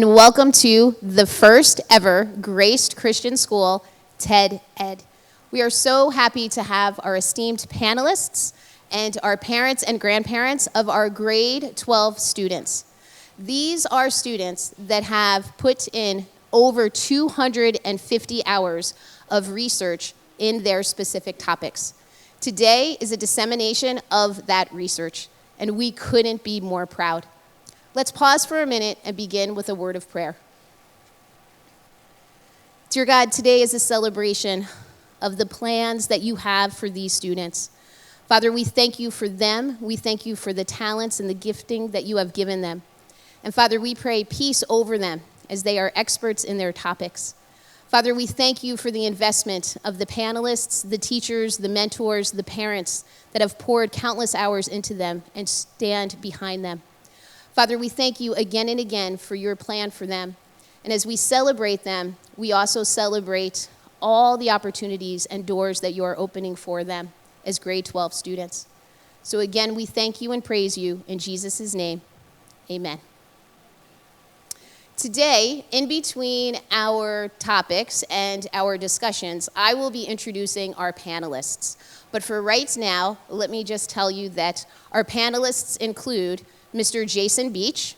And welcome to the first ever Graced Christian School, TED Ed. We are so happy to have our esteemed panelists and our parents and grandparents of our grade 12 students. These are students that have put in over 250 hours of research in their specific topics. Today is a dissemination of that research, and we couldn't be more proud. Let's pause for a minute and begin with a word of prayer. Dear God, today is a celebration of the plans that you have for these students. Father, we thank you for them. We thank you for the talents and the gifting that you have given them. And Father, we pray peace over them as they are experts in their topics. Father, we thank you for the investment of the panelists, the teachers, the mentors, the parents that have poured countless hours into them and stand behind them. Father, we thank you again and again for your plan for them. And as we celebrate them, we also celebrate all the opportunities and doors that you are opening for them as grade 12 students. So again, we thank you and praise you in Jesus' name. Amen. Today, in between our topics and our discussions, I will be introducing our panelists. But for right now, let me just tell you that our panelists include Mr. Jason Beach,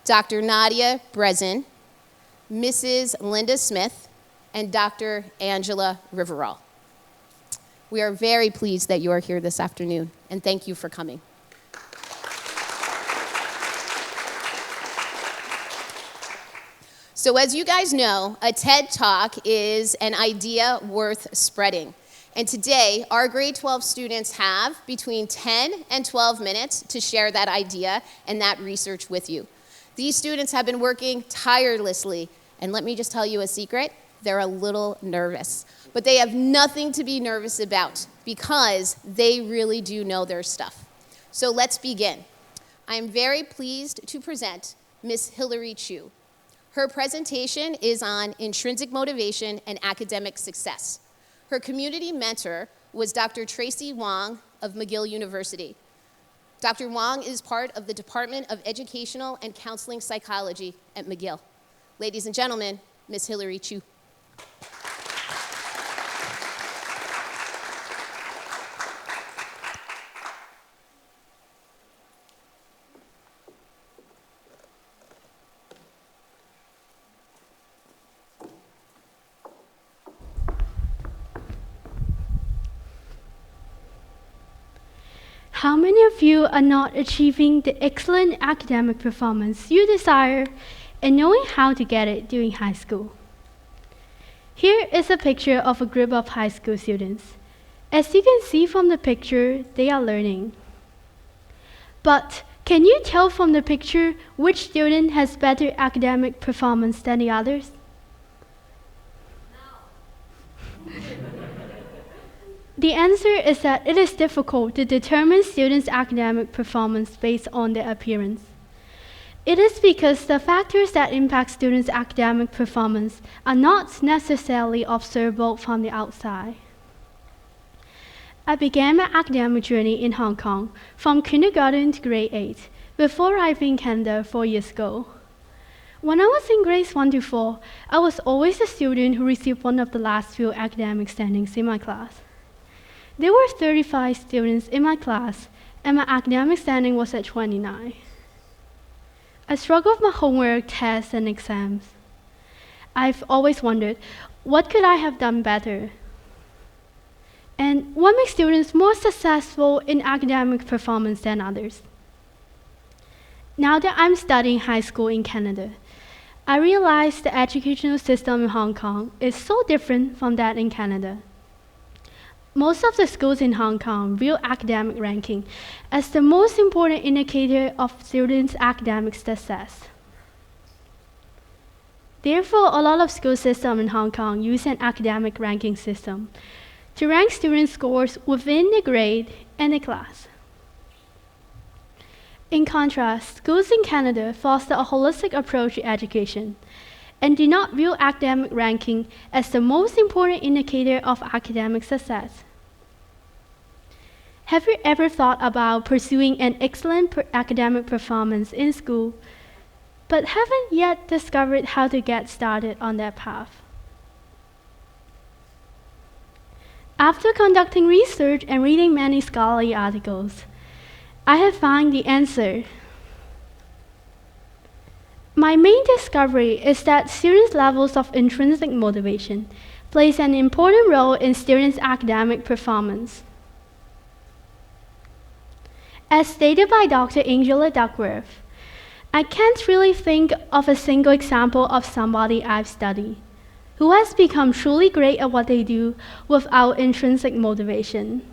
Dr. Nadia Brezin, Mrs. Linda Smith, and Dr. Angela Rivera. We are very pleased that you are here this afternoon, and thank you for coming. So as you guys know, a TED Talk is an idea worth spreading. And today, our grade 12 students have between 10 and 12 minutes to share that idea and that research with you. These students have been working tirelessly, and let me just tell you a secret, they're a little nervous. But they have nothing to be nervous about because they really do know their stuff. So let's begin. I am very pleased to present Ms. Hillary Chu. Her presentation is on intrinsic motivation and academic success. Her community mentor was Dr. Tracy Wong of McGill University. Dr. Wong is part of the Department of Educational and Counseling Psychology at McGill. Ladies and gentlemen, Ms. Hillary Chu. How many of you are not achieving the excellent academic performance you desire and knowing how to get it during high school? Here is a picture of a group of high school students. As you can see from the picture, they are learning. But can you tell from the picture which student has better academic performance than the others? No. The answer is that it is difficult to determine students' academic performance based on their appearance. It is because the factors that impact students' academic performance are not necessarily observable from the outside. I began my academic journey in Hong Kong from kindergarten to grade 8 before arriving in Canada 4 years ago. When I was in grades 1 to 4, I was always a student who received one of the last few academic standings in my class. There were 35 students in my class, and my academic standing was at 29. I struggled with my homework, tests, and exams. I've always wondered, what could I have done better? And what makes students more successful in academic performance than others? Now that I'm studying high school in Canada, I realize the educational system in Hong Kong is so different from that in Canada. Most of the schools in Hong Kong view academic ranking as the most important indicator of students' academic success. Therefore, a lot of school systems in Hong Kong use an academic ranking system to rank students' scores within the grade and the class. In contrast, schools in Canada foster a holistic approach to education and do not view academic ranking as the most important indicator of academic success. Have you ever thought about pursuing an excellent academic performance in school, but haven't yet discovered how to get started on that path. After conducting research and reading many scholarly articles, I have found the answer. My main discovery is that students' levels of intrinsic motivation plays an important role in students' academic performance. As stated by Dr. Angela Rivera, I can't really think of a single example of somebody I've studied who has become truly great at what they do without intrinsic motivation.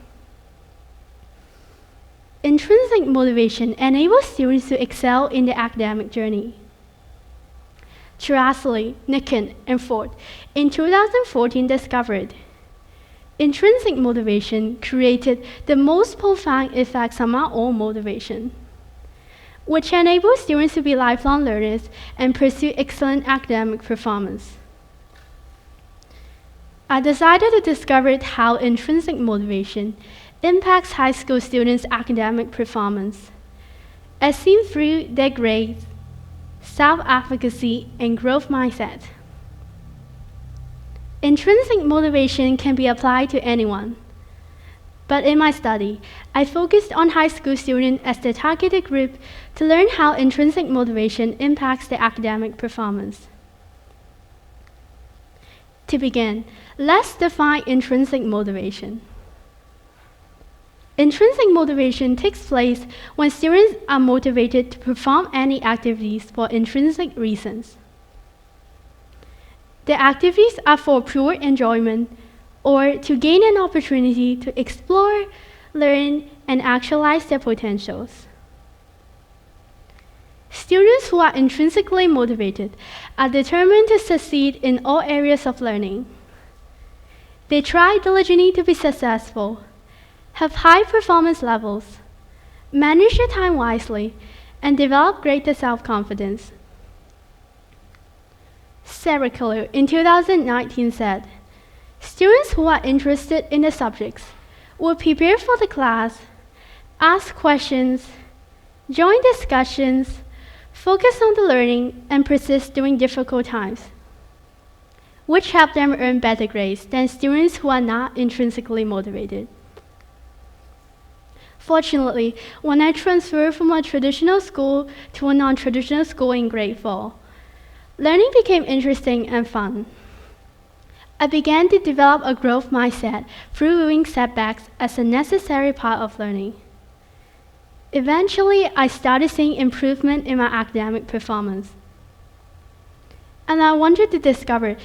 Intrinsic motivation enables students to excel in their academic journey. Chirasley, Nikin, and Ford in 2014 discovered intrinsic motivation created the most profound effects on our own motivation, which enables students to be lifelong learners and pursue excellent academic performance. I decided to discover how intrinsic motivation impacts high school students' academic performance, as seen through their grades, self-efficacy, and growth mindset. Intrinsic motivation can be applied to anyone, but in my study, I focused on high school students as the targeted group to learn how intrinsic motivation impacts their academic performance. To begin, let's define intrinsic motivation. Intrinsic motivation takes place when students are motivated to perform any activities for intrinsic reasons. The activities are for pure enjoyment or to gain an opportunity to explore, learn, and actualize their potentials. Students who are intrinsically motivated are determined to succeed in all areas of learning. They try diligently to be successful, have high performance levels, manage their time wisely, and develop greater self-confidence. Sarah Keller in 2019 said, students who are interested in the subjects will prepare for the class, ask questions, join discussions, focus on the learning, and persist during difficult times, which help them earn better grades than students who are not intrinsically motivated. Fortunately, when I transferred from a traditional school to a non-traditional school in grade 4, learning became interesting and fun. I began to develop a growth mindset through viewing setbacks as a necessary part of learning. Eventually, I started seeing improvement in my academic performance. And I wanted to discover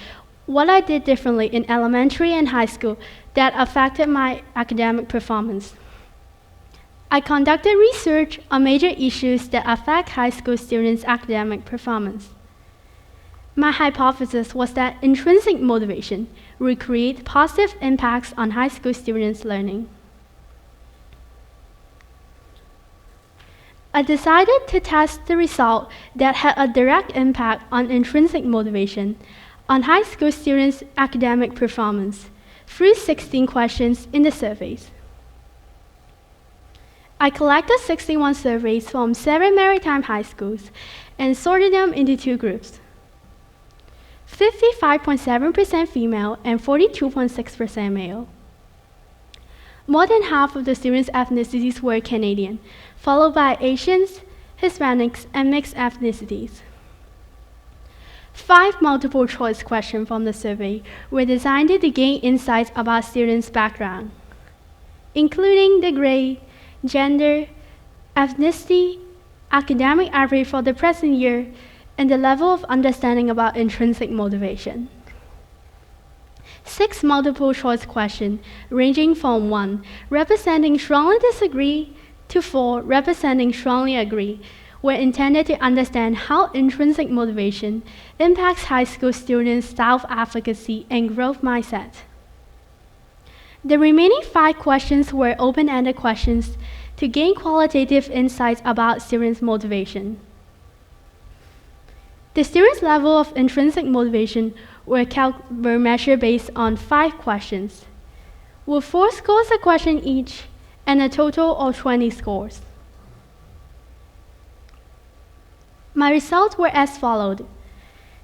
what I did differently in elementary and high school that affected my academic performance. I conducted research on major issues that affect high school students' academic performance. My hypothesis was that intrinsic motivation would create positive impacts on high school students' learning. I decided to test the result that had a direct impact on intrinsic motivation on high school students' academic performance through 16 questions in the surveys. I collected 61 surveys from 7 maritime high schools and sorted them into 2 groups. 55.7% female and 42.6% male. More than half of the students' ethnicities were Canadian, followed by Asians, Hispanics, and mixed ethnicities. 5 multiple choice questions from the survey were designed to gain insights about students' background, including the grade, gender, ethnicity, academic average for the present year, and the level of understanding about intrinsic motivation. 6 multiple choice questions, ranging from 1, representing strongly disagree, to 4, representing strongly agree, were intended to understand how intrinsic motivation impacts high school students' self-efficacy and growth mindset. The remaining 5 questions were open-ended questions to gain qualitative insights about students' motivation. The students' level of intrinsic motivation were measured based on 5 questions, with 4 scores a question each and a total of 20 scores. My results were as followed.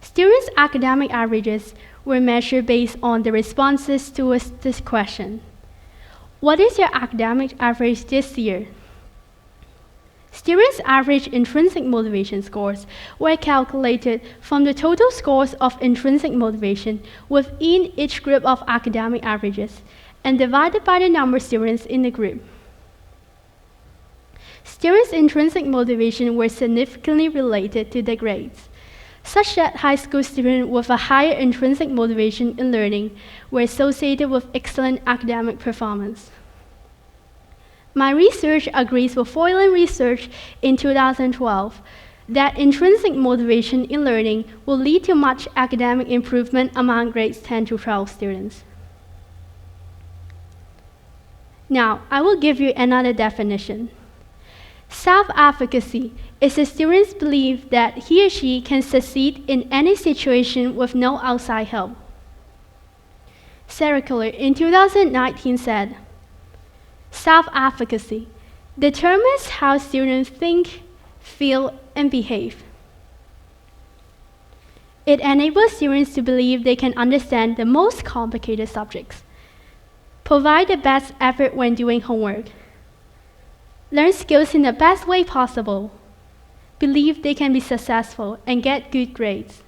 Students' academic averages were measured based on the responses to this question. What is your academic average this year? Students' average intrinsic motivation scores were calculated from the total scores of intrinsic motivation within each group of academic averages and divided by the number of students in the group. Students' intrinsic motivation were significantly related to their grades, such that high school students with a higher intrinsic motivation in learning were associated with excellent academic performance. My research agrees with Foylan research in 2012 that intrinsic motivation in learning will lead to much academic improvement among grades 10 to 12 students. Now, I will give you another definition. Self-efficacy is a student's belief that he or she can succeed in any situation with no outside help. Sarah Keller in 2019 said, self-efficacy determines how students think, feel, and behave. It enables students to believe they can understand the most complicated subjects, provide the best effort when doing homework, learn skills in the best way possible, believe they can be successful, and get good grades.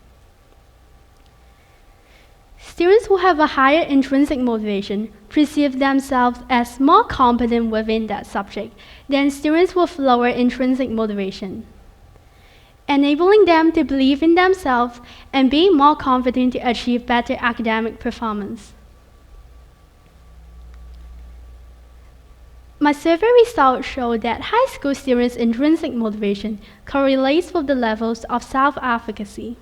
Students who have a higher intrinsic motivation perceive themselves as more competent within that subject than students with lower intrinsic motivation, enabling them to believe in themselves and be more confident to achieve better academic performance. My survey results show that high school students' intrinsic motivation correlates with the levels of self-efficacy.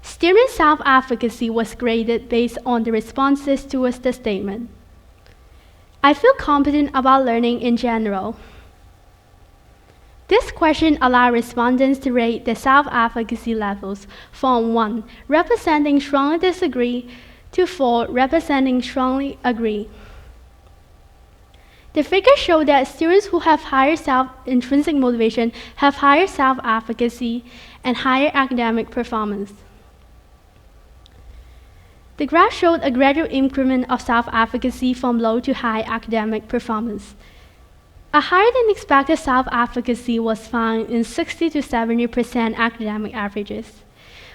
Student self-efficacy was graded based on the responses towards the statement. I feel competent about learning in general. This question allowed respondents to rate their self-efficacy levels from 1, representing strongly disagree, to 4, representing strongly agree. The figures show that students who have higher intrinsic motivation have higher self-efficacy and higher academic performance. The graph showed a gradual increment of self-efficacy from low to high academic performance. A higher than expected self-efficacy was found in 60 to 70% academic averages,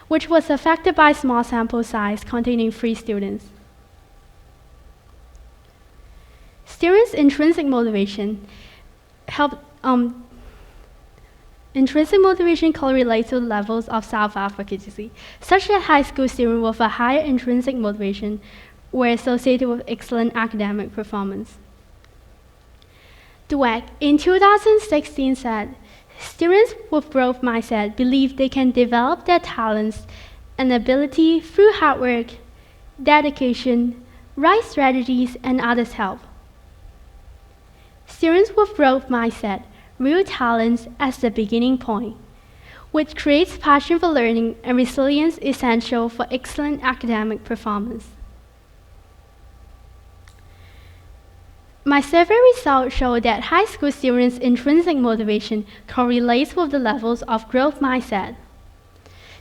which was affected by small sample size containing 3 students. Students' intrinsic motivation correlates to levels of self-efficacy, such that high school students with a higher intrinsic motivation were associated with excellent academic performance. Dweck in 2016 said, students with growth mindset believe they can develop their talents and ability through hard work, dedication, right strategies, and others' help. Students with growth mindset view talents as the beginning point, which creates passion for learning and resilience essential for excellent academic performance. My survey results show that high school students' intrinsic motivation correlates with the levels of growth mindset.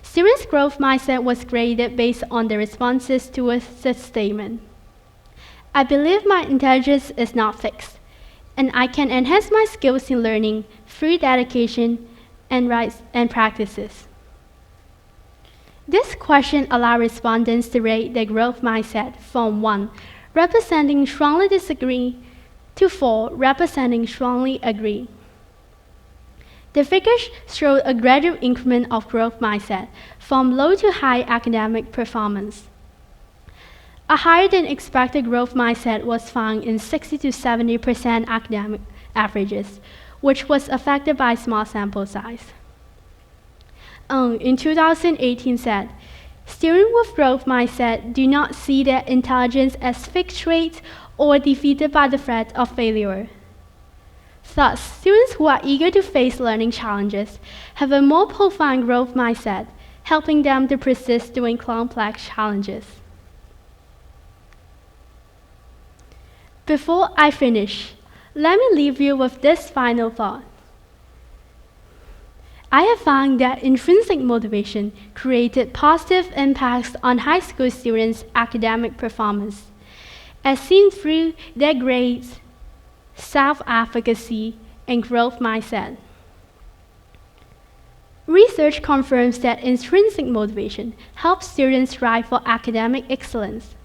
Students' growth mindset was graded based on the responses towards the statement. I believe my intelligence is not fixed, and I can enhance my skills in learning through dedication and practices. This question allowed respondents to rate their growth mindset from 1, representing strongly disagree, to 4, representing strongly agree. The figures showed a gradual increment of growth mindset from low to high academic performance. A higher than expected growth mindset was found in 60 to 70% academic averages, which was affected by small sample size. In 2018 said, students with growth mindset do not see their intelligence as fixed traits or defeated by the threat of failure. Thus, students who are eager to face learning challenges have a more profound growth mindset, helping them to persist during complex challenges. Before I finish, let me leave you with this final thought. I have found that intrinsic motivation created positive impacts on high school students' academic performance, as seen through their grades, self-efficacy, and growth mindset. Research confirms that intrinsic motivation helps students strive for academic excellence.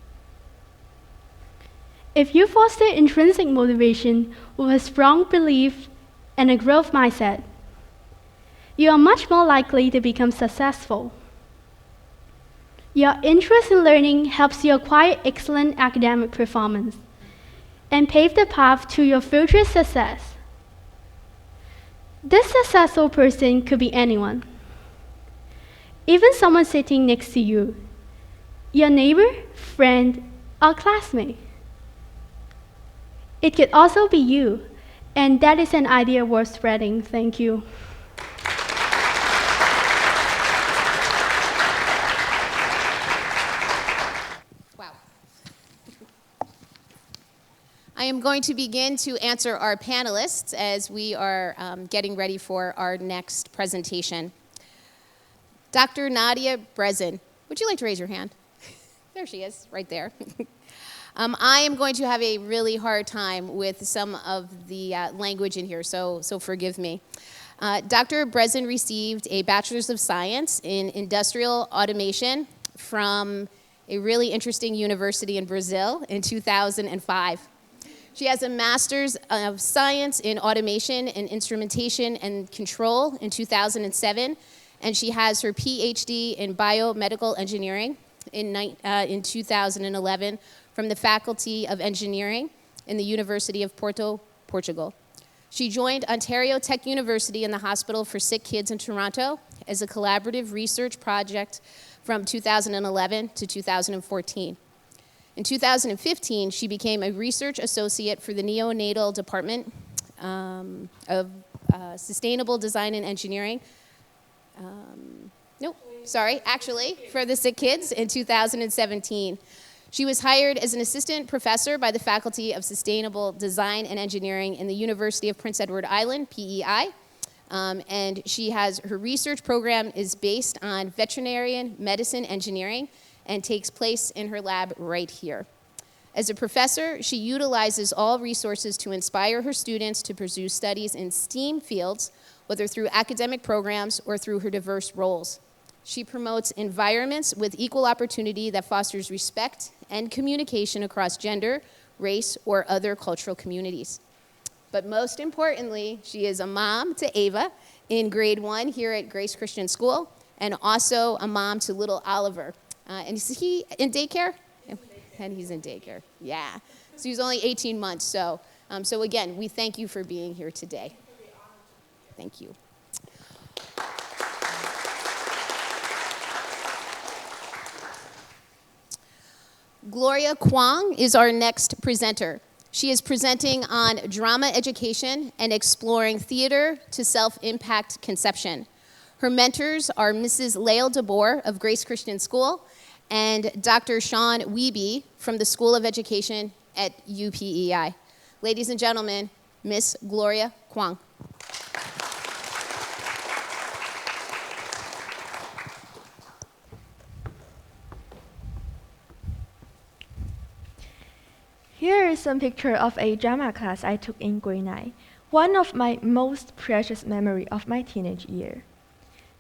If you foster intrinsic motivation with a strong belief and a growth mindset, you are much more likely to become successful. Your interest in learning helps you acquire excellent academic performance and pave the path to your future success. This successful person could be anyone, even someone sitting next to you, your neighbor, friend, or classmate. It could also be you, and that is an idea worth spreading. Thank you. Wow. I am going to begin to answer our panelists as we are getting ready for our next presentation. Dr. Nadia Brezin, would you like to raise your hand? There she is, right there. I am going to have a really hard time with some of the language in here, so forgive me. Dr. Brezin received a Bachelor's of Science in Industrial Automation from a really interesting university in Brazil in 2005. She has a Master's of Science in Automation and Instrumentation and Control in 2007, and she has her PhD in Biomedical Engineering in 2011 from the Faculty of Engineering in the University of Porto, Portugal. She joined Ontario Tech University in the Hospital for Sick Kids in Toronto as a collaborative research project from 2011 to 2014. In 2015, she became a research associate for the neonatal department of Sustainable Design and Engineering. For the sick kids in 2017. She was hired as an assistant professor by the Faculty of Sustainable Design and Engineering in the University of Prince Edward Island, PEI. And her research program is based on veterinary medicine engineering and takes place in her lab right here. As a professor, she utilizes all resources to inspire her students to pursue studies in STEAM fields, whether through academic programs or through her diverse roles. She promotes environments with equal opportunity that fosters respect and communication across gender, race, or other cultural communities. But most importantly, she is a mom to Ava in grade 1 here at Grace Christian School, and also a mom to little Oliver. And is he in daycare? And he's in daycare, yeah. So he's only 18 months, so again, we thank you for being here today. Thank you. Gloria Kwong is our next presenter. She is presenting on drama education and exploring theater to self-impact conception. Her mentors are Mrs. Lael DeBoer of Grace Christian School and Dr. Sean Wiebe from the School of Education at UPEI. Ladies and gentlemen, Miss Gloria Kwong. Here is some picture of a drama class I took in grade 9, one of my most precious memory of my teenage year.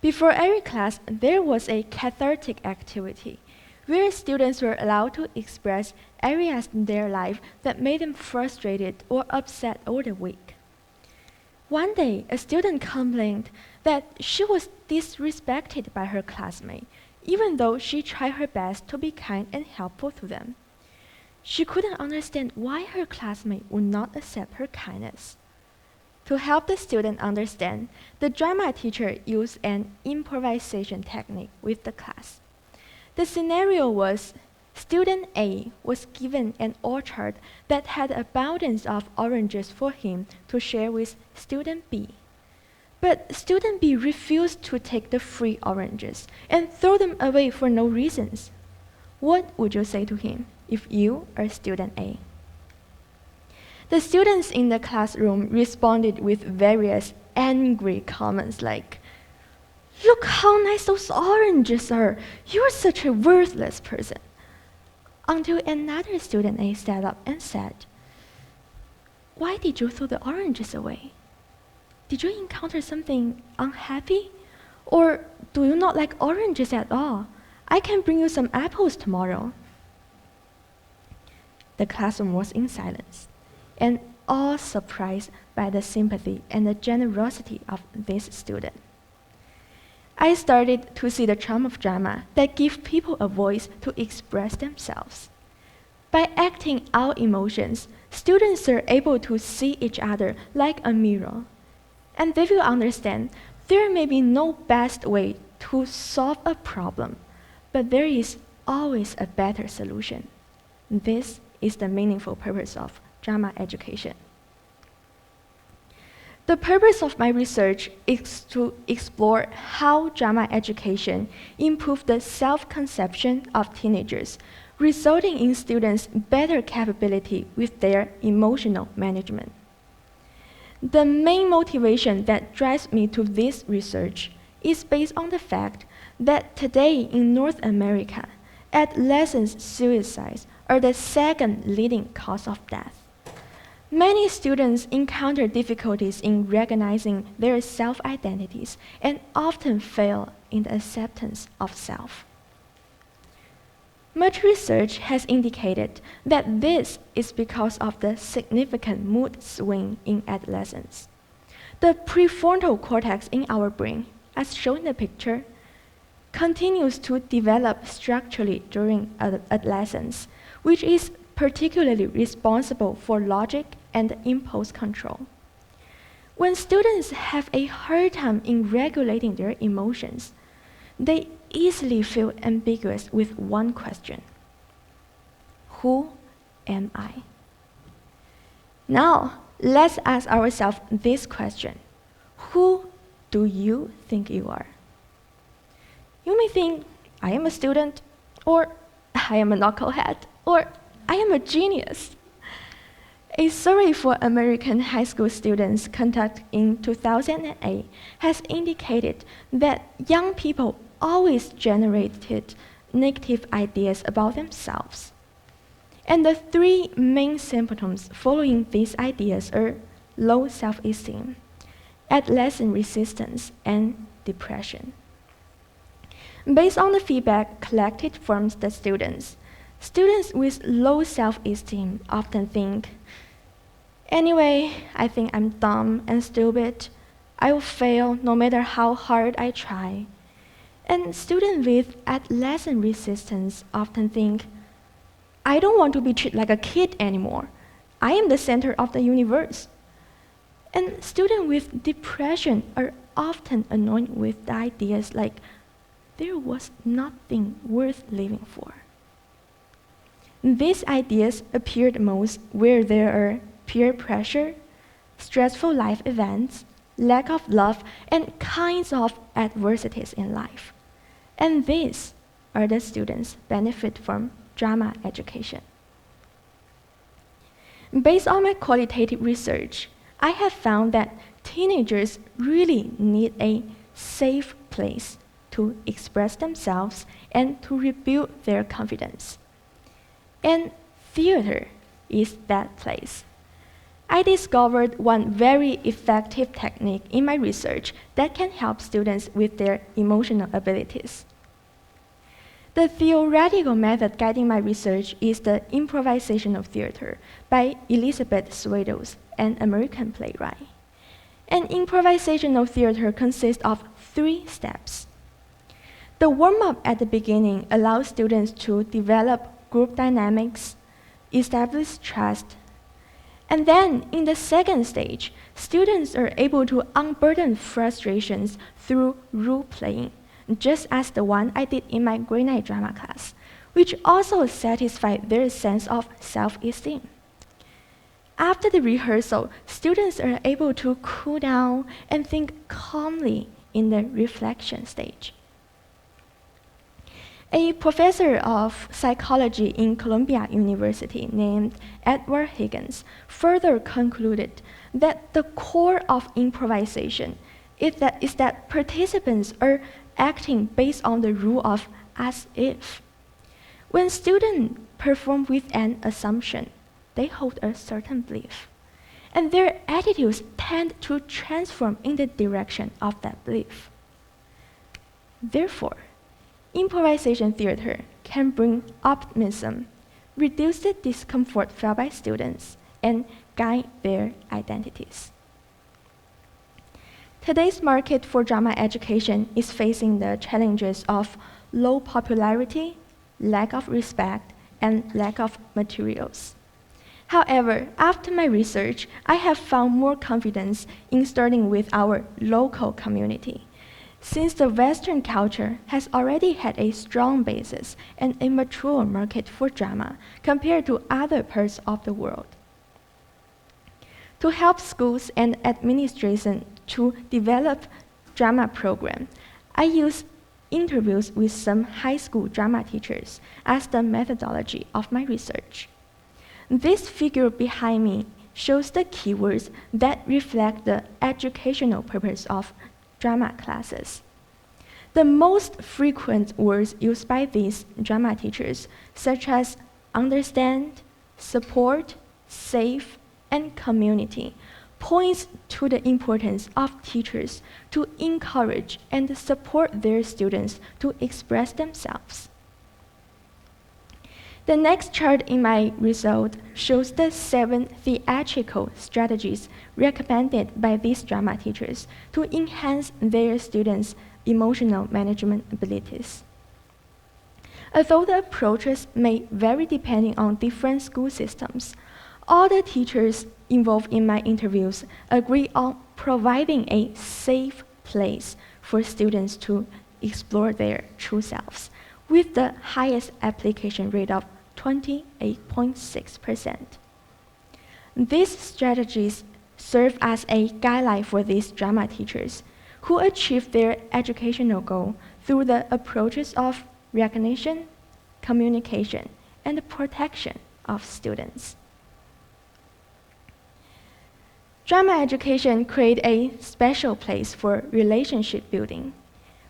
Before every class, there was a cathartic activity where students were allowed to express areas in their life that made them frustrated or upset over the week. One day, a student complained that she was disrespected by her classmate, even though she tried her best to be kind and helpful to them. She couldn't understand why her classmate would not accept her kindness. To help the student understand, the drama teacher used an improvisation technique with the class. The scenario was, student A was given an orchard that had abundance of oranges for him to share with student B. But student B refused to take the free oranges and threw them away for no reasons. What would you say to him if you are student A? The students in the classroom responded with various angry comments like, "Look how nice those oranges are. You're such a worthless person." Until another student A stood up and said, "Why did you throw the oranges away? Did you encounter something unhappy? Or do you not like oranges at all? I can bring you some apples tomorrow." The classroom was in silence, and all surprised by the sympathy and the generosity of this student. I started to see the charm of drama that gives people a voice to express themselves. By acting out emotions, students are able to see each other like a mirror, and they will understand there may be no best way to solve a problem, but there is always a better solution. This is the meaningful purpose of drama education. The purpose of my research is to explore how drama education improves the self-conception of teenagers, resulting in students' better capability with their emotional management. The main motivation that drives me to this research is based on the fact that today in North America, adolescent suicides are the second leading cause of death. Many students encounter difficulties in recognizing their self-identities and often fail in the acceptance of self. Much research has indicated that this is because of the significant mood swing in adolescence. The prefrontal cortex in our brain, as shown in the picture, continues to develop structurally during adolescence, which is particularly responsible for logic and impulse control. When students have a hard time in regulating their emotions, they easily feel ambiguous with one question: who am I? Now, let's ask ourselves this question: who do you think you are? You may think, I am a student, or I am a knucklehead, or I am a genius. A survey for American high school students conducted in 2008 has indicated that young people always generated negative ideas about themselves. And the three main symptoms following these ideas are low self-esteem, adolescent resistance, and depression. Based on the feedback collected from the students with low self-esteem often think, anyway, I think I'm dumb and stupid. I will fail no matter how hard I try. And students with adolescent resistance often think, I don't want to be treated like a kid anymore. I am the center of the universe. And students with depression are often annoyed with the ideas like, there was nothing worth living for. These ideas appeared most where there are peer pressure, stressful life events, lack of love, and kinds of adversities in life. And these are the students benefit from drama education. Based on my qualitative research, I have found that teenagers really need a safe place to express themselves and to rebuild their confidence. And theater is that place. I discovered one very effective technique in my research that can help students with their emotional abilities. The theoretical method guiding my research is the improvisational theater by Elizabeth Swados, an American playwright. An improvisational theater consists of 3 steps. The warm-up at the beginning allows students to develop group dynamics, establish trust, and then in the second stage, students are able to unburden frustrations through role-playing, just as the one I did in my grade 9 drama class, which also satisfied their sense of self-esteem. After the rehearsal, students are able to cool down and think calmly in the reflection stage. A professor of psychology in Columbia University named Edward Higgins further concluded that the core of improvisation is that participants are acting based on the rule of as if. When students perform with an assumption, they hold a certain belief, and their attitudes tend to transform in the direction of that belief. Therefore, improvisation theater can bring optimism, reduce the discomfort felt by students, and guide their identities. Today's market for drama education is facing the challenges of low popularity, lack of respect, and lack of materials. However, after my research, I have found more confidence in starting with our local community, since the Western culture has already had a strong basis and a mature market for drama compared to other parts of the world. To help schools and administration to develop drama program, I use interviews with some high school drama teachers as the methodology of my research. This figure behind me shows the keywords that reflect the educational purpose of drama classes. The most frequent words used by these drama teachers, such as understand, support, safe, and community, points to the importance of teachers to encourage and support their students to express themselves. The next chart in my result shows the 7 theatrical strategies recommended by these drama teachers to enhance their students' emotional management abilities. Although the approaches may vary depending on different school systems, all the teachers involved in my interviews agree on providing a safe place for students to explore their true selves, with the highest application rate of 28.6%. These strategies serve as a guideline for these drama teachers who achieve their educational goal through the approaches of recognition, communication, and protection of students. Drama education creates a special place for relationship building,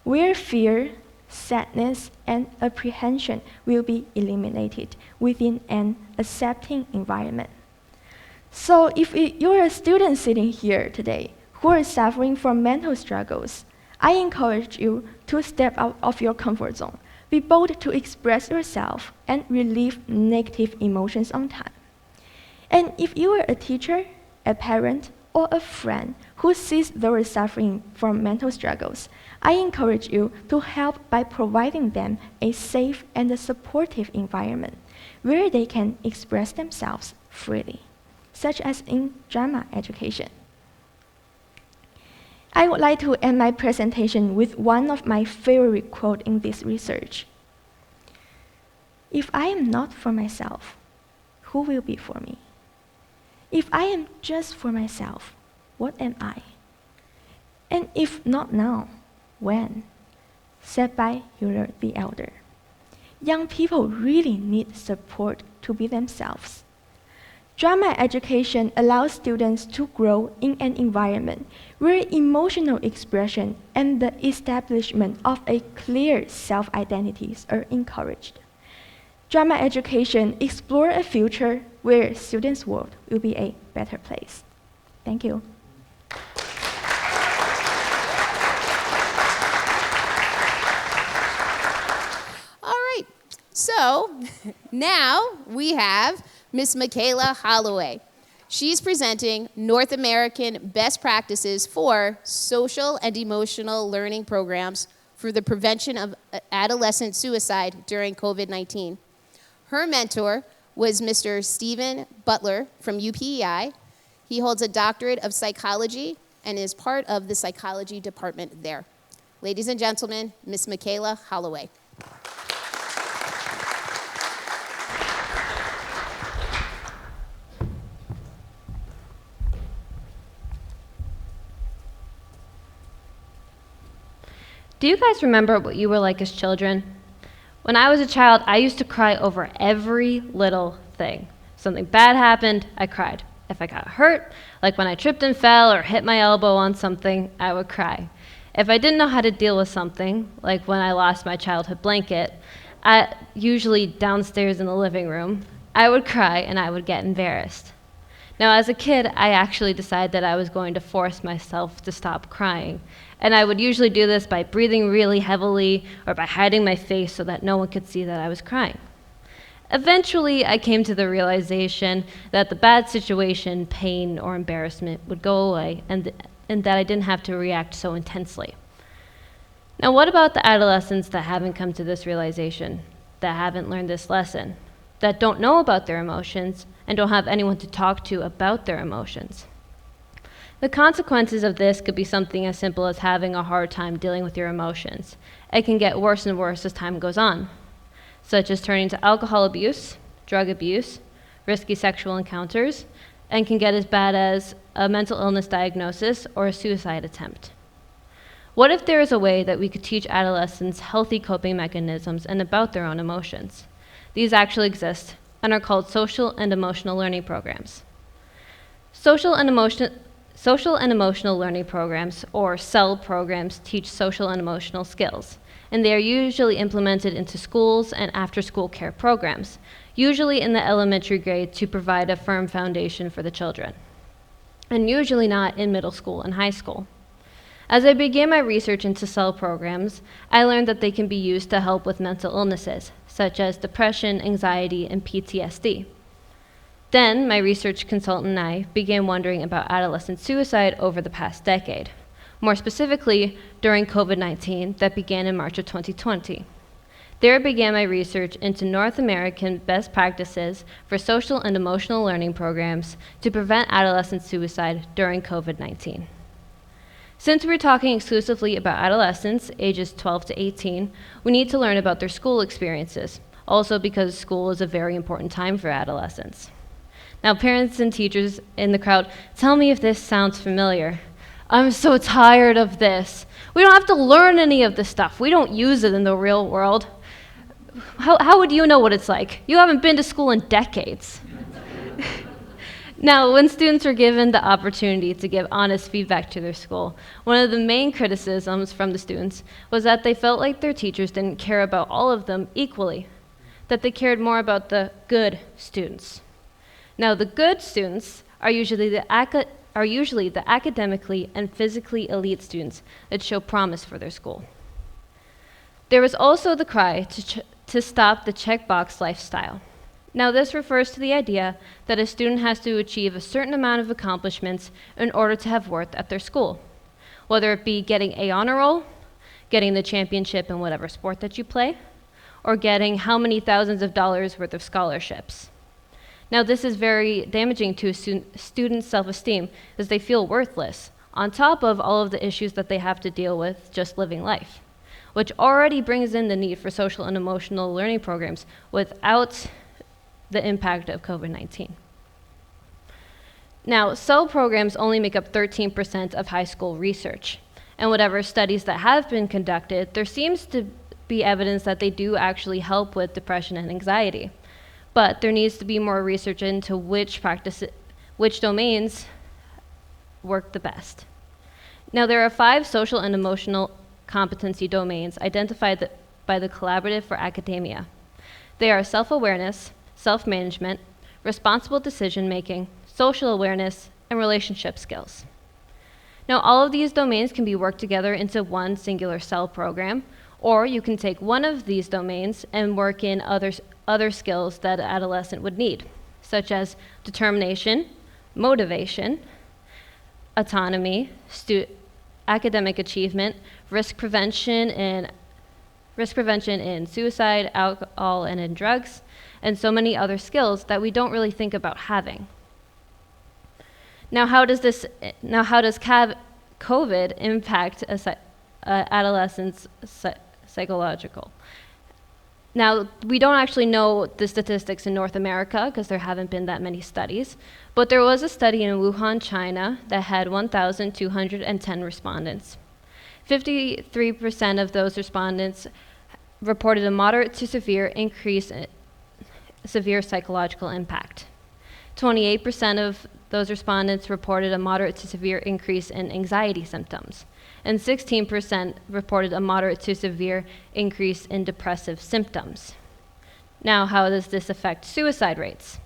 where fear, sadness, and apprehension will be eliminated within an accepting environment. So if you're a student sitting here today who are suffering from mental struggles, I encourage you to step out of your comfort zone, be bold to express yourself, and relieve negative emotions on time. And if you are a teacher, a parent, or a friend who sees those suffering from mental struggles, I encourage you to help by providing them a safe and a supportive environment where they can express themselves freely, such as in drama education. I would like to end my presentation with one of my favorite quotes in this research. If I am not for myself, who will be for me? If I am just for myself, what am I? And if not now, when? Said by Euler the Elder. Young people really need support to be themselves. Drama education allows students to grow in an environment where emotional expression and the establishment of a clear self-identities are encouraged. Drama education explores a future where students' world will be a better place. Thank you. All right, so now we have Miss Michaela Holloway. She's presenting North American best practices for social and emotional learning programs for the prevention of adolescent suicide during COVID-19. Her mentor was Mr. Stephen Butler from UPEI. He holds a doctorate of psychology and is part of the psychology department there. Ladies and gentlemen, Miss Michaela Holloway. Do you guys remember what you were like as children? When I was a child, I used to cry over every little thing. Something bad happened, I cried. If I got hurt, like when I tripped and fell or hit my elbow on something, I would cry. If I didn't know how to deal with something, like when I lost my childhood blanket, usually downstairs in the living room, I would cry and I would get embarrassed. Now, as a kid, I actually decided that I was going to force myself to stop crying. And I would usually do this by breathing really heavily or by hiding my face so that no one could see that I was crying. Eventually, I came to the realization that the bad situation, pain, or embarrassment would go away and that I didn't have to react so intensely. Now, what about the adolescents that haven't come to this realization, that haven't learned this lesson, that don't know about their emotions and don't have anyone to talk to about their emotions? The consequences of this could be something as simple as having a hard time dealing with your emotions. It can get worse and worse as time goes on, such as turning to alcohol abuse, drug abuse, risky sexual encounters, and can get as bad as a mental illness diagnosis or a suicide attempt. What if there is a way that we could teach adolescents healthy coping mechanisms and about their own emotions? These actually exist and are called social and emotional learning programs. Social and emotional learning programs, or SEL programs, teach social and emotional skills, and they are usually implemented into schools and after-school care programs, usually in the elementary grade to provide a firm foundation for the children, and usually not in middle school and high school. As I began my research into SEL programs, I learned that they can be used to help with mental illnesses, such as depression, anxiety, and PTSD. Then, my research consultant and I began wondering about adolescent suicide over the past decade, more specifically during COVID-19 that began in March of 2020. There began my research into North American best practices for social and emotional learning programs to prevent adolescent suicide during COVID-19. Since we're talking exclusively about adolescents, ages 12 to 18, we need to learn about their school experiences, also because school is a very important time for adolescents. Now, parents and teachers in the crowd, tell me if this sounds familiar. I'm so tired of this. We don't have to learn any of this stuff. We don't use it in the real world. How would you know what it's like? You haven't been to school in decades. Now, when students are given the opportunity to give honest feedback to their school, one of the main criticisms from the students was that they felt like their teachers didn't care about all of them equally, that they cared more about the good students. Now, the good students are usually the academically and physically elite students that show promise for their school. There was also the cry to stop the checkbox lifestyle. Now, this refers to the idea that a student has to achieve a certain amount of accomplishments in order to have worth at their school, whether it be getting A honor roll, getting the championship in whatever sport that you play, or getting how many thousands of dollars worth of scholarships. Now, this is very damaging to a student's self-esteem as they feel worthless, on top of all of the issues that they have to deal with just living life, which already brings in the need for social and emotional learning programs without the impact of COVID-19. Now, SEL programs only make up 13% of high school research, and whatever studies that have been conducted, there seems to be evidence that they do actually help with depression and anxiety. But there needs to be more research into which domains work the best. Now, there are 5 social and emotional competency domains identified by the Collaborative for Academia. They are self-awareness, self-management, responsible decision-making, social awareness, and relationship skills. Now, all of these domains can be worked together into one singular SEL program, or you can take one of these domains and work in other skills that an adolescent would need, such as determination, motivation, autonomy, academic achievement, risk prevention in suicide, alcohol, and in drugs, and so many other skills that we don't really think about having. Now, how does COVID impact adolescents' psychological? Now, we don't actually know the statistics in North America because there haven't been that many studies, but there was a study in Wuhan, China that had 1,210 respondents. 53% of those respondents reported a moderate to severe increase in severe psychological impact. 28% of those respondents reported a moderate to severe increase in anxiety symptoms, and 16% reported a moderate to severe increase in depressive symptoms. Now, how does this affect suicide rates?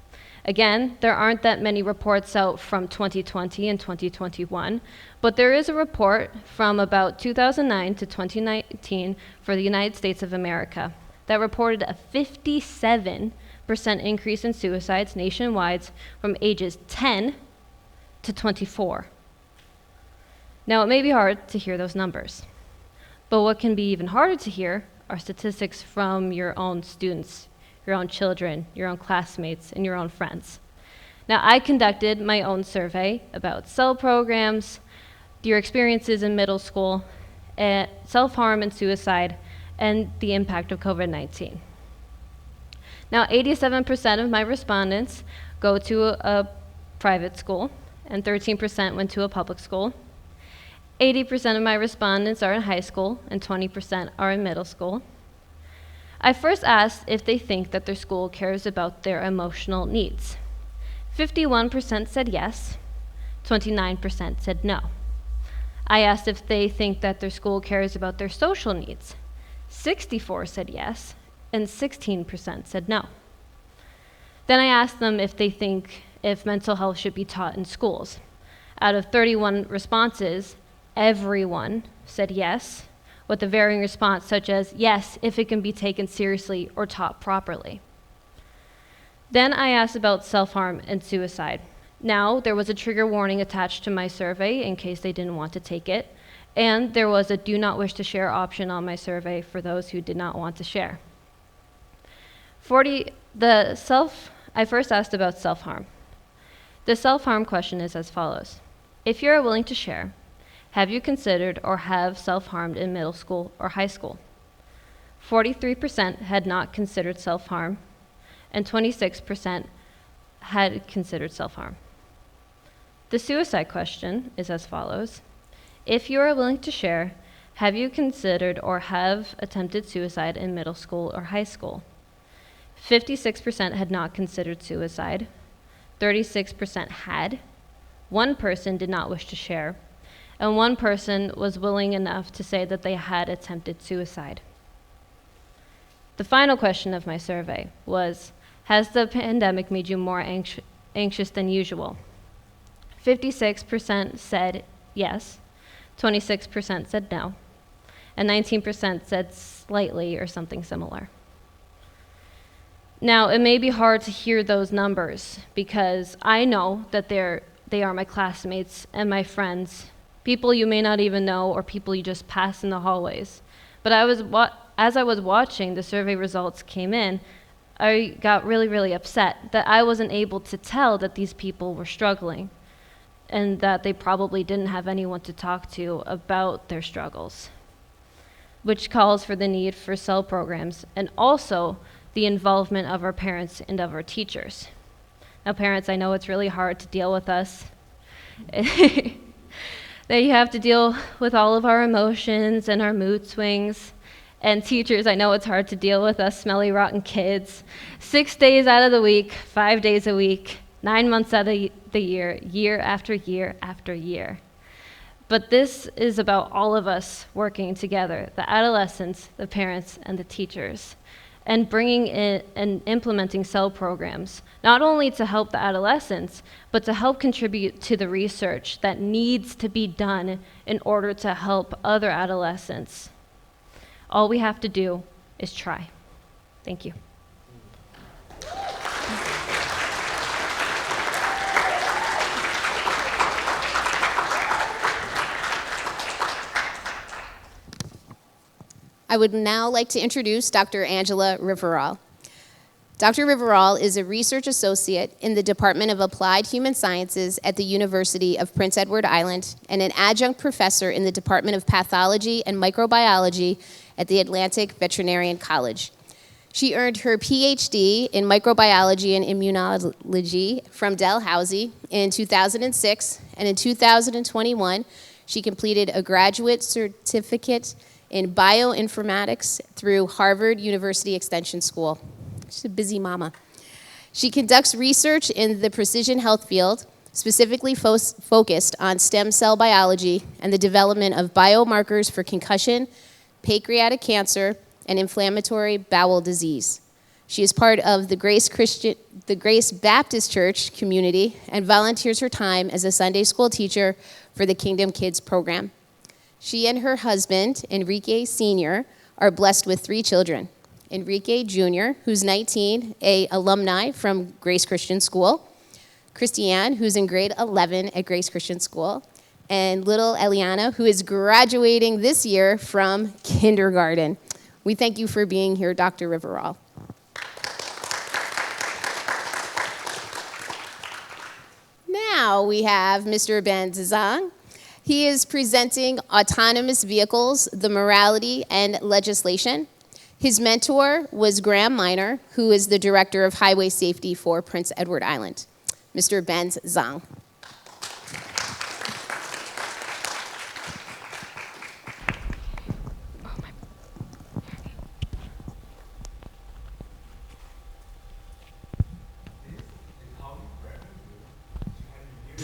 Again, there aren't that many reports out from 2020 and 2021, but there is a report from about 2009 to 2019 for the United States of America that reported a 57% increase in suicides nationwide from ages 10 to 24. Now, it may be hard to hear those numbers, but what can be even harder to hear are statistics from your own students, your own children, your own classmates, and your own friends. Now, I conducted my own survey about cell programs, your experiences in middle school, self-harm and suicide, and the impact of COVID-19. Now, 87% of my respondents go to a private school, and 13% went to a public school. 80% of my respondents are in high school, and 20% are in middle school. I first asked if they think that their school cares about their emotional needs. 51% said yes, 29% said no. I asked if they think that their school cares about their social needs. 64% said yes, and 16% said no. Then I asked them if they think if mental health should be taught in schools. Out of 31 responses, everyone said yes, with a varying response such as yes, if it can be taken seriously or taught properly. Then I asked about self-harm and suicide. Now, there was a trigger warning attached to my survey in case they didn't want to take it, and there was a do not wish to share option on my survey for those who did not want to share. I first asked about self-harm. The self-harm question is as follows. If you are willing to share, have you considered or have self-harmed in middle school or high school? 43% had not considered self-harm, and 26% had considered self-harm. The suicide question is as follows. If you are willing to share, have you considered or have attempted suicide in middle school or high school? 56% had not considered suicide, 36% had, 1 person did not wish to share, and 1 person was willing enough to say that they had attempted suicide. The final question of my survey was, has the pandemic made you more anxious than usual? 56% said yes, 26% said no, and 19% said slightly or something similar. Now, it may be hard to hear those numbers because I know that they are my classmates and my friends, people you may not even know or people you just pass in the hallways. But as I was watching the survey results came in, I got really, really upset that I wasn't able to tell that these people were struggling and that they probably didn't have anyone to talk to about their struggles, which calls for the need for cell programs and also the involvement of our parents and of our teachers. Now, parents, I know it's really hard to deal with us. That you have to deal with all of our emotions and our mood swings. And teachers, I know it's hard to deal with us smelly, rotten kids. 6 days out of the week, 5 days a week, 9 months out of the year, year after year after year. But this is about all of us working together, the adolescents, the parents, and the teachers, and bringing in and implementing cell programs, not only to help the adolescents, but to help contribute to the research that needs to be done in order to help other adolescents. All we have to do is try. Thank you. I would now like to introduce Dr. Angela Rivera. Dr. Rivera is a research associate in the Department of Applied Human Sciences at the University of Prince Edward Island and an adjunct professor in the Department of Pathology and Microbiology at the Atlantic Veterinarian College. She earned her PhD in microbiology and immunology from Dalhousie in 2006, and in 2021, she completed a graduate certificate in bioinformatics through Harvard University Extension School. She's a busy mama. She conducts research in the precision health field, specifically focused on stem cell biology and the development of biomarkers for concussion, pancreatic cancer, and inflammatory bowel disease. She is part of the Grace Baptist Church community and volunteers her time as a Sunday school teacher for the Kingdom Kids program. She and her husband, Enrique Sr., are blessed with 3 children. Enrique Jr., who's 19, an alumni from Grace Christian School. Christiane, who's in grade 11 at Grace Christian School. And little Eliana, who is graduating this year from kindergarten. We thank you for being here, Dr. Rivera. Now we have Mr. Ben Zhang. He is presenting Autonomous Vehicles, the Morality and Legislation. His mentor was Graham Miner, who is the Director of Highway Safety for Prince Edward Island. Mr. Ben Zhang.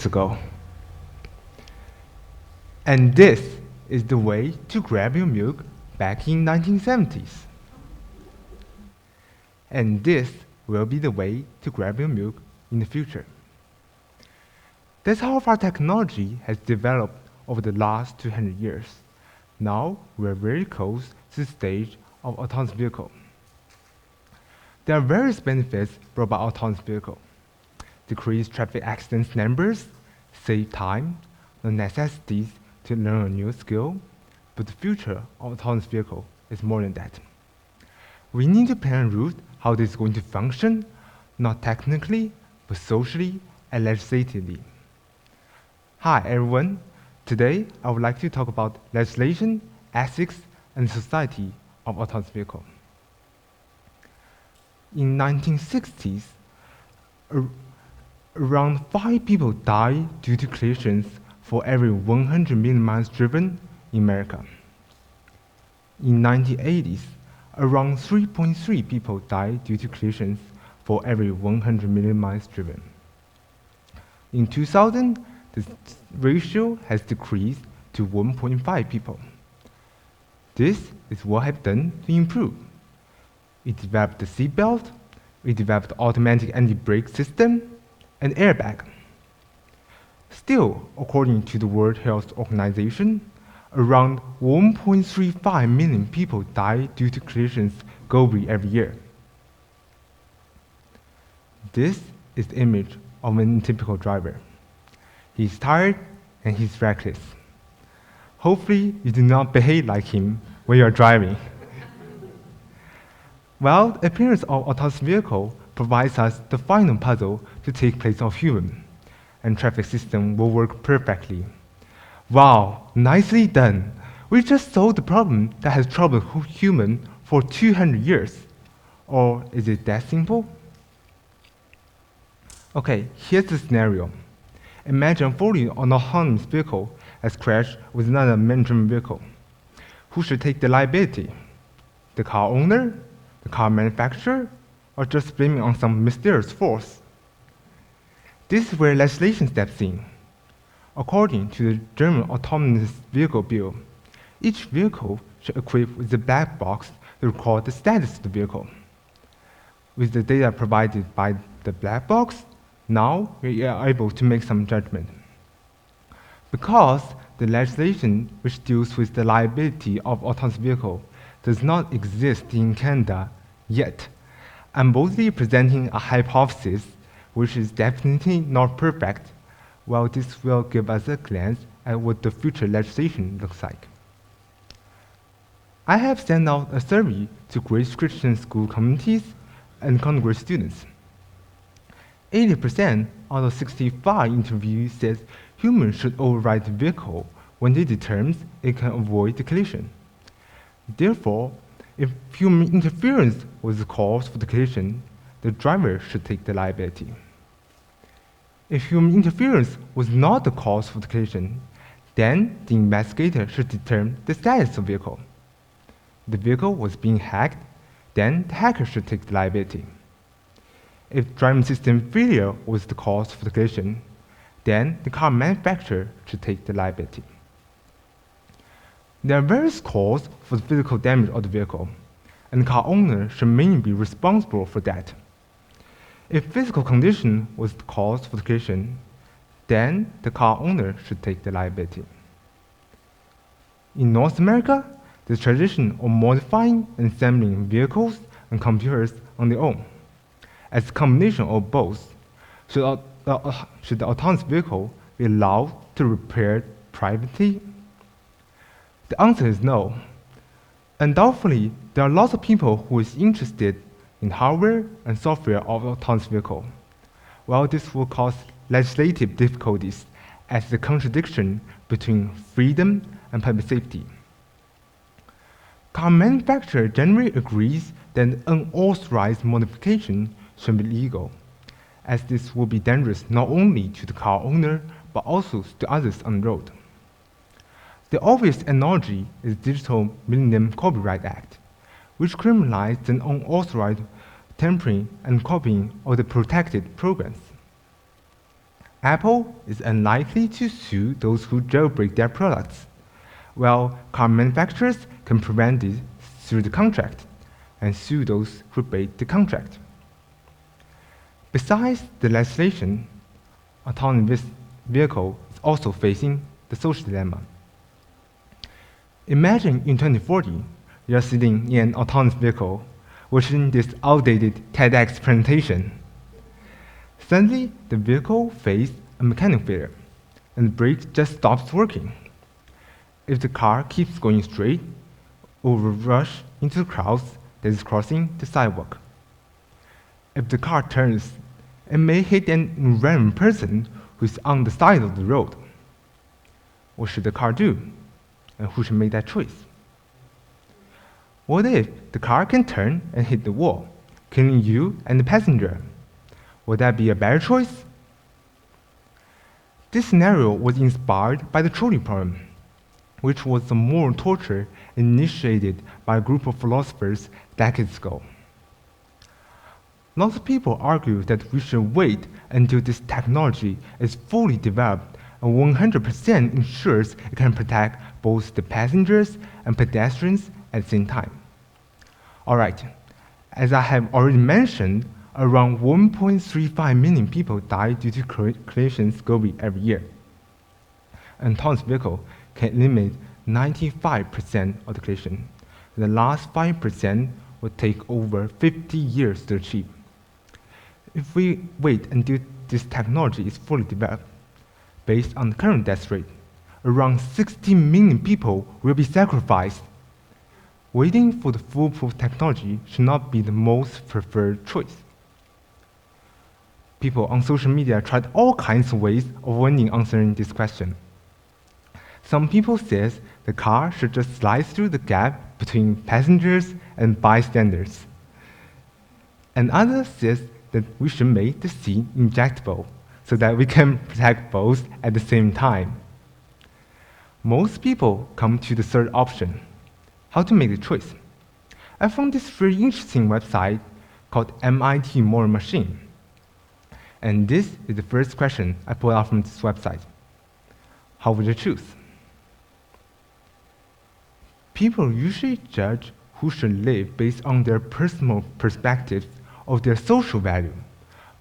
Ago. And this is the way to grab your milk back in 1970s. And this will be the way to grab your milk in the future. That's how far technology has developed over the last 200 years. Now we're very close to the stage of autonomous vehicle. There are various benefits brought by autonomous vehicle. Decrease traffic accidents numbers, save time, no necessities to learn a new skill, but the future of autonomous vehicle is more than that. We need to plan a route how this is going to function, not technically, but socially and legislatively. Hi everyone, today I would like to talk about legislation, ethics, and society of autonomous vehicle. In 1960s, around 5 people died due to collisions for every 100 million miles driven in America. In 1980s, around 3.3 people died due to collisions for every 100 million miles driven. In 2000, this ratio has decreased to 1.5 people. This is what I've done to improve. We developed the seatbelt, we developed automatic anti-brake system, and airbag. Still, according to the World Health Organization, around 1.35 million people die due to collisions globally every year. This is the image of a typical driver. He's tired and he's reckless. Hopefully, you do not behave like him when you're driving. Well, the appearance of autonomous vehicle provides us the final puzzle to take place of human, and traffic system will work perfectly. Wow, nicely done. We just solved the problem that has troubled human for 200 years. Or is it that simple? Okay, here's the scenario. Imagine fully an autonomous vehicle has crashed with another man-driven vehicle. Who should take the liability? The car owner, the car manufacturer, or just blaming on some mysterious force? This is where legislation steps in. According to the German Autonomous Vehicle Bill, each vehicle should equip with a black box to record the status of the vehicle. With the data provided by the black box, now we are able to make some judgment. Because the legislation which deals with the liability of autonomous vehicle does not exist in Canada yet, I'm boldly presenting a hypothesis which is definitely not perfect. Well, this will give us a glance at what the future legislation looks like. I have sent out a survey to Grace Christian School communities and Congress students. 80% out of 65 interviewees says humans should override the vehicle when they determine it can avoid the collision. Therefore, if human interference was the cause for the collision, the driver should take the liability. If human interference was not the cause for the collision, then the investigator should determine the status of the vehicle. If the vehicle was being hacked, then the hacker should take the liability. If driving system failure was the cause for the collision, then the car manufacturer should take the liability. There are various causes for the physical damage of the vehicle, and the car owner should mainly be responsible for that. If physical condition was the cause for the collision, then the car owner should take the liability. In North America, the tradition of modifying and assembling vehicles and computers on their own, as a combination of both, should the autonomous vehicle be allowed to repair privately? The answer is no. Undoubtedly, there are lots of people who is interested in hardware and software of autonomous vehicle. While this will cause legislative difficulties as the contradiction between freedom and public safety. Car manufacturer generally agrees that unauthorized modification should be legal, as this will be dangerous not only to the car owner, but also to others on the road. The obvious analogy is the Digital Millennium Copyright Act, which criminalized the unauthorized tampering and copying of the protected programs. Apple is unlikely to sue those who jailbreak their products, while car manufacturers can prevent this through the contract and sue those who break the contract. Besides the legislation, autonomous vehicle is also facing the social dilemma. Imagine in 2040, you're sitting in an autonomous vehicle watching this outdated TEDx presentation. Suddenly, the vehicle faced a mechanical failure, and the brake just stops working. If the car keeps going straight, it will rush into the crowd that is crossing the sidewalk. If the car turns, it may hit an random person who is on the side of the road. What should the car do? And who should make that choice? What if the car can turn and hit the wall, killing you and the passenger? Would that be a better choice? This scenario was inspired by the trolley problem, which was a moral torture initiated by a group of philosophers decades ago. Lots of people argue that we should wait until this technology is fully developed and 100% ensures it can protect both the passengers and pedestrians at the same time. Alright, as I have already mentioned, around 1.35 million people die due to collisions globally every year. An autonomous vehicle can eliminate 95% of the collision. The last 5% will take over 50 years to achieve. If we wait until this technology is fully developed, based on the current death rate, around 60 million people will be sacrificed. Waiting for the foolproof technology should not be the most preferred choice. People on social media tried all kinds of ways of avoiding answering this question. Some people say the car should just slide through the gap between passengers and bystanders. And others say that we should make the seat injectable so that we can protect both at the same time. Most people come to the third option, how to make the choice. I found this very interesting website called MIT Moral Machine. And this is the first question I pulled out from this website. How would you choose? People usually judge who should live based on their personal perspectives of their social value,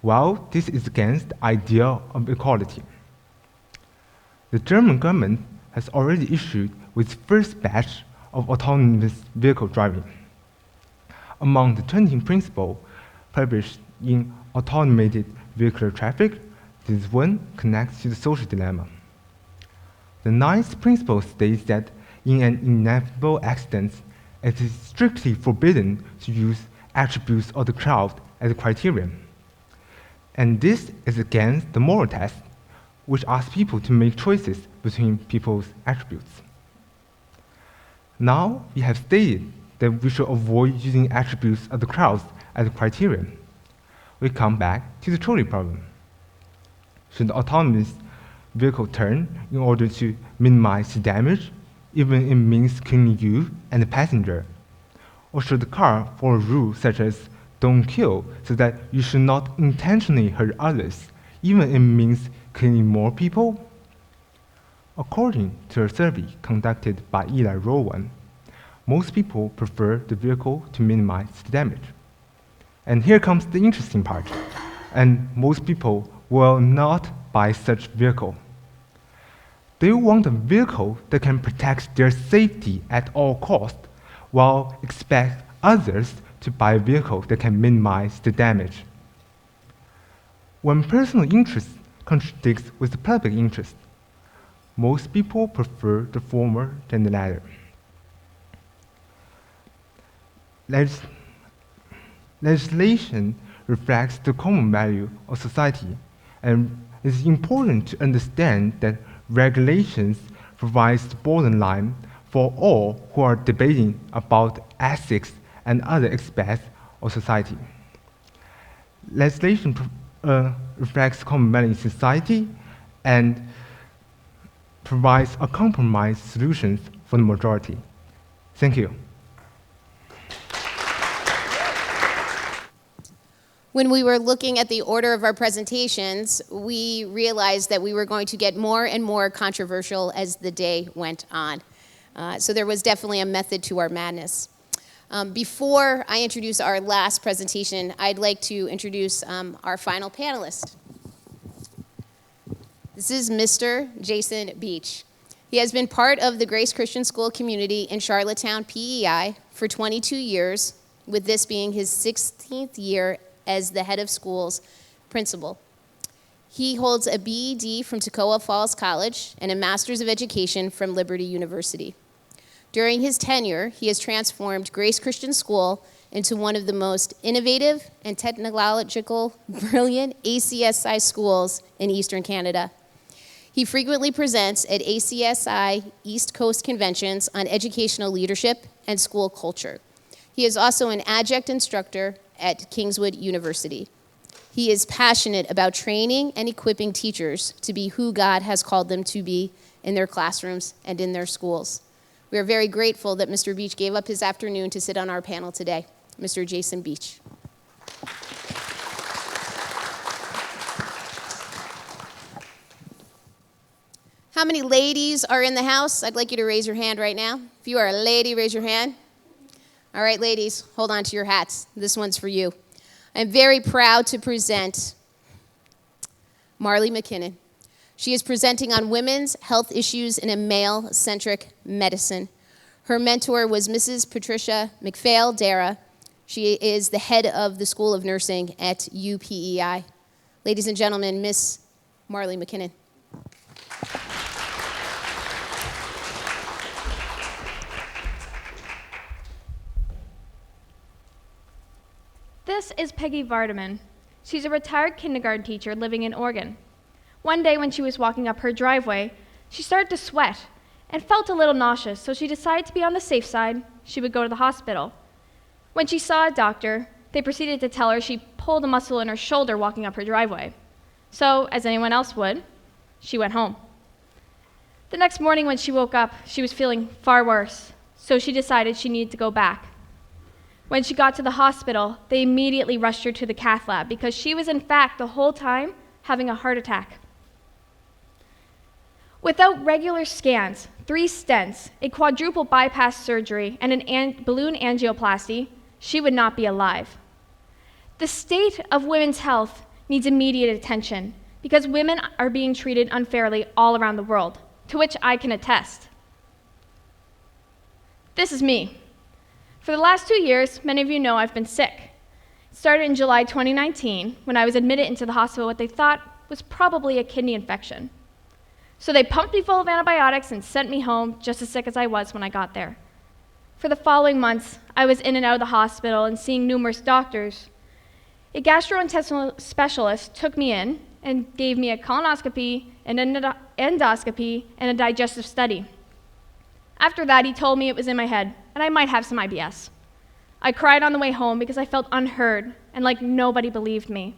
while this is against the idea of equality. The German government has already issued its first batch of autonomous vehicle driving. Among the 20 principles published in Automated Vehicular Traffic, this one connects to the social dilemma. The ninth principle states that in an inevitable accident, it is strictly forbidden to use attributes of the crowd as a criterion. And this is against the moral test, which asks people to make choices between people's attributes. Now, we have stated that we should avoid using attributes of the crowd as a criterion. We come back to the trolley problem. Should the autonomous vehicle turn in order to minimize the damage, even if it means killing you and the passenger? Or should the car follow rules such as don't kill, so that you should not intentionally hurt others, even if it means killing more people? According to a survey conducted by Eli Rowan, most people prefer the vehicle to minimize the damage. And here comes the interesting part. And most people will not buy such vehicle. They want a vehicle that can protect their safety at all costs, while expect others to buy a vehicle that can minimize the damage. When personal interest contradicts with the public interest, most people prefer the former than the latter. Legislation reflects the common value of society, and it is important to understand that regulations provide the bottom line for all who are debating about ethics and other aspects of society. Legislation reflects common value in society and provides a compromise solution for the majority. Thank you. When we were looking at the order of our presentations, we realized that we were going to get more and more controversial as the day went on. So there was definitely a method to our madness. Before I introduce our last presentation, I'd like to introduce our final panelist. This is Mr. Jason Beach. He has been part of the Grace Christian School community in Charlottetown, PEI, for 22 years, with this being his 16th year as the head of school's principal. He holds a BEd from Toccoa Falls College and a Master's of Education from Liberty University. During his tenure, he has transformed Grace Christian School into one of the most innovative and technological, brilliant ACSI schools in Eastern Canada. He frequently presents at ACSI East Coast conventions on educational leadership and school culture. He is also an adjunct instructor at Kingswood University. He is passionate about training and equipping teachers to be who God has called them to be in their classrooms and in their schools. We are very grateful that Mr. Beach gave up his afternoon to sit on our panel today. Mr. Jason Beach. How many ladies are in the house? I'd like you to raise your hand right now. If you are a lady, raise your hand. All right, ladies, hold on to your hats. This one's for you. I'm very proud to present Marley McKinnon. She is presenting on women's health issues in a male-centric medicine. Her mentor was Mrs. Patricia McPhail-Dara. She is the head of the School of Nursing at UPEI. Ladies and gentlemen, Miss Marley McKinnon. This is Peggy Vardaman. She's a retired kindergarten teacher living in Oregon. One day when she was walking up her driveway, she started to sweat and felt a little nauseous, so she decided to be on the safe side. She would go to the hospital. When she saw a doctor, they proceeded to tell her she pulled a muscle in her shoulder walking up her driveway. So, as anyone else would, she went home. The next morning when she woke up, she was feeling far worse, so she decided she needed to go back. When she got to the hospital, they immediately rushed her to the cath lab because she was in fact the whole time having a heart attack. Without regular scans, 3 stents, a quadruple bypass surgery, and a balloon angioplasty, she would not be alive. The state of women's health needs immediate attention because women are being treated unfairly all around the world, to which I can attest. This is me. For the last 2 years, many of you know I've been sick. It started in July 2019 when I was admitted into the hospital with what they thought was probably a kidney infection. So they pumped me full of antibiotics and sent me home just as sick as I was when I got there. For the following months, I was in and out of the hospital and seeing numerous doctors. A gastrointestinal specialist took me in and gave me a colonoscopy, an endoscopy, and a digestive study. After that, he told me it was in my head and I might have some IBS. I cried on the way home because I felt unheard and like nobody believed me.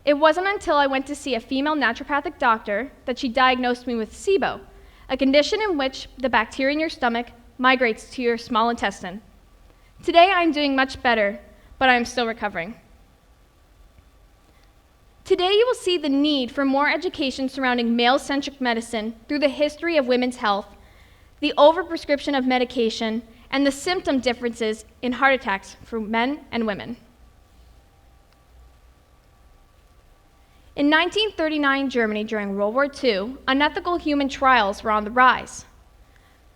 It wasn't until I went to see a female naturopathic doctor that she diagnosed me with SIBO, a condition in which the bacteria in your stomach migrates to your small intestine. Today, I'm doing much better, but I'm still recovering. Today you will see the need for more education surrounding male-centric medicine through the history of women's health, the overprescription of medication, and the symptom differences in heart attacks for men and women. In 1939 Germany during World War II, unethical human trials were on the rise.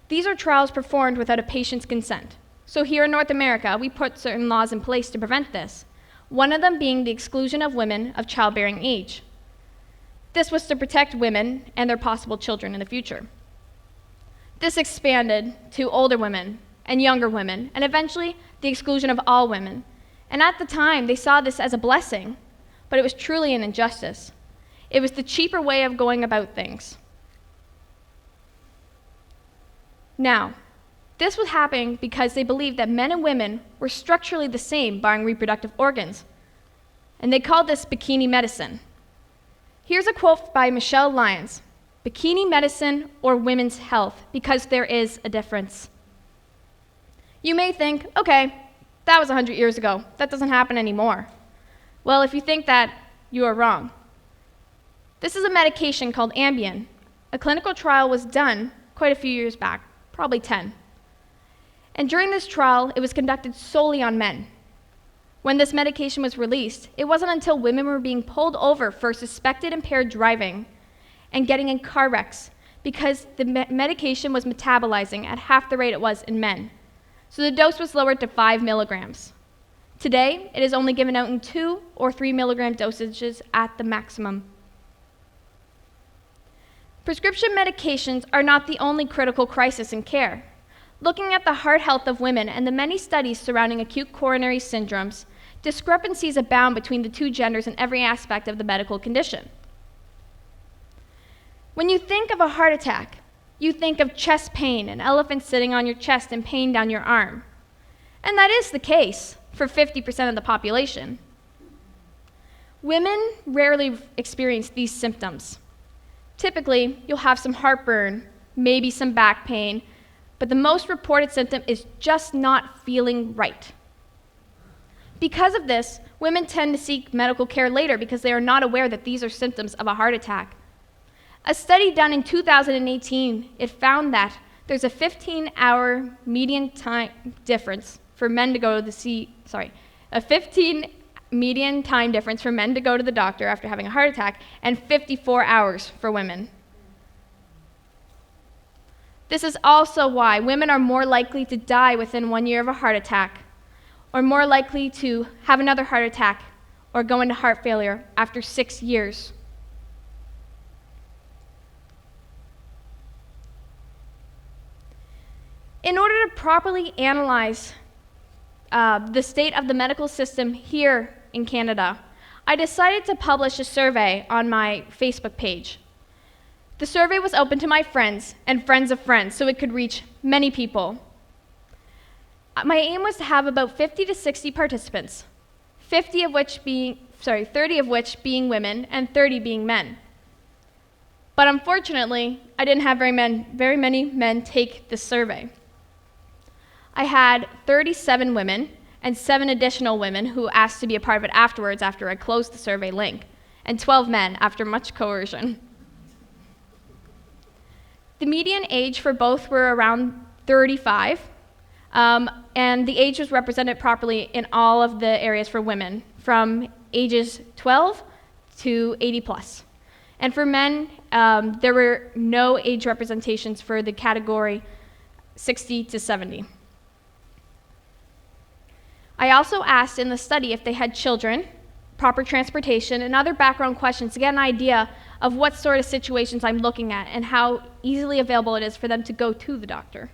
These are trials performed without a patient's consent. So here in North America, we put certain laws in place to prevent this, one of them being the exclusion of women of childbearing age. This was to protect women and their possible children in the future. This expanded to older women and younger women, and eventually the exclusion of all women. And at the time, they saw this as a blessing, but it was truly an injustice. It was the cheaper way of going about things. Now, this was happening because they believed that men and women were structurally the same, barring reproductive organs. And they called this bikini medicine. Here's a quote by Michelle Lyons: "Bikini medicine or women's health, because there is a difference." You may think, okay, that was 100 years ago. That doesn't happen anymore. Well, if you think that, you are wrong. This is a medication called Ambien. A clinical trial was done quite a few years back, probably 10. And during this trial, it was conducted solely on men. When this medication was released, it wasn't until women were being pulled over for suspected impaired driving and getting in car wrecks because the medication was metabolizing at half the rate it was in men. So the dose was lowered to 5 milligrams. Today, it is only given out in 2 or 3 milligram dosages at the maximum. Prescription medications are not the only critical crisis in care. Looking at the heart health of women and the many studies surrounding acute coronary syndromes, discrepancies abound between the two genders in every aspect of the medical condition. When you think of a heart attack, you think of chest pain, an elephant sitting on your chest and pain down your arm. And that is the case for 50% of the population. Women rarely experience these symptoms. Typically, you'll have some heartburn, maybe some back pain, but the most reported symptom is just not feeling right. Because of this, women tend to seek medical care later because they are not aware that these are symptoms of a heart attack. A study done in 2018, it found that there's a 15-hour median time difference for men to go to a 15 median time difference for men to go to the doctor after having a heart attack, and 54 hours for women. This is also why women are more likely to die within 1 year of a heart attack, or more likely to have another heart attack or go into heart failure after 6 years. In order to properly analyze the state of the medical system here in Canada, I decided to publish a survey on my Facebook page. The survey was open to my friends and friends of friends, so it could reach many people. My aim was to have about 50 to 60 participants, 30 of which being women and 30 being men. But unfortunately, I didn't have very many men take this survey. I had 37 women and 7 additional women who asked to be a part of it afterwards after I closed the survey link, and 12 men after much coercion. The median age for both were around 35, and the age was represented properly in all of the areas for women, from ages 12 to 80 plus. And for men, there were no age representations for the category 60 to 70. I also asked in the study if they had children, proper transportation, and other background questions to get an idea of what sort of situations I'm looking at and how easily available it is for them to go to the doctor.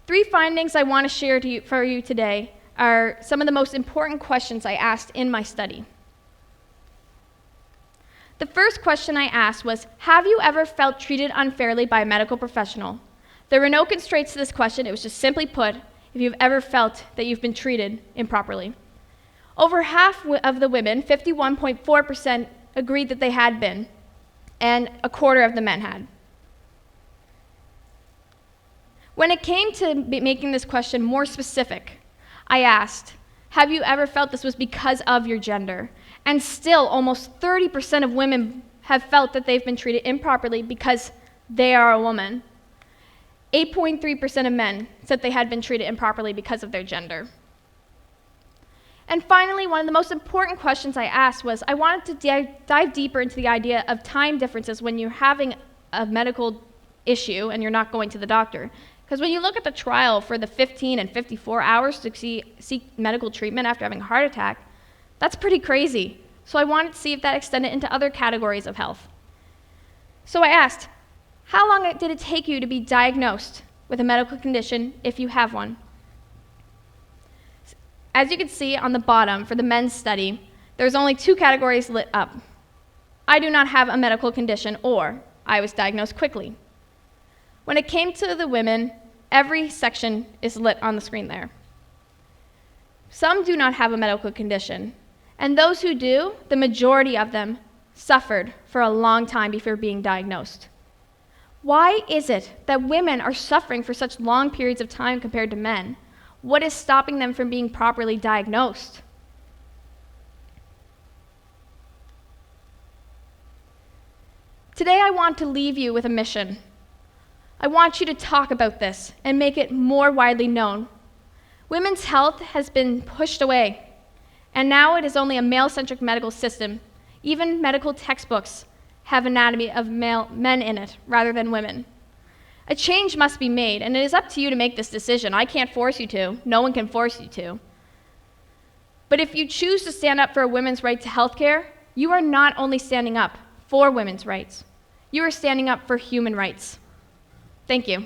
3 findings I want to share for you today are some of the most important questions I asked in my study. The first question I asked was, have you ever felt treated unfairly by a medical professional? There were no constraints to this question. It was just simply put, if you've ever felt that you've been treated improperly. Over half of the women, 51.4%, agreed that they had been, and a quarter of the men had. When it came to making this question more specific, I asked, have you ever felt this was because of your gender? And still, almost 30% of women have felt that they've been treated improperly because they are a woman. 8.3% of men said they had been treated improperly because of their gender. And finally, one of the most important questions I asked was, I wanted to dive deeper into the idea of time differences when you're having a medical issue and you're not going to the doctor. Because when you look at the trial for the 15 and 54 hours to seek medical treatment after having a heart attack, that's pretty crazy. So I wanted to see if that extended into other categories of health. So I asked, how long did it take you to be diagnosed with a medical condition if you have one? As you can see on the bottom for the men's study, there's only 2 categories lit up. I do not have a medical condition, or I was diagnosed quickly. When it came to the women, every section is lit on the screen there. Some do not have a medical condition, and those who do, the majority of them, suffered for a long time before being diagnosed. Why is it that women are suffering for such long periods of time compared to men? What is stopping them from being properly diagnosed? Today I want to leave you with a mission. I want you to talk about this and make it more widely known. Women's health has been pushed away, and now it is only a male-centric medical system. Even medical textbooks have anatomy of men in it rather than women. A change must be made, and it is up to you to make this decision. I can't force you to. No one can force you to. But if you choose to stand up for a women's right to health care, you are not only standing up for women's rights, you are standing up for human rights. Thank you.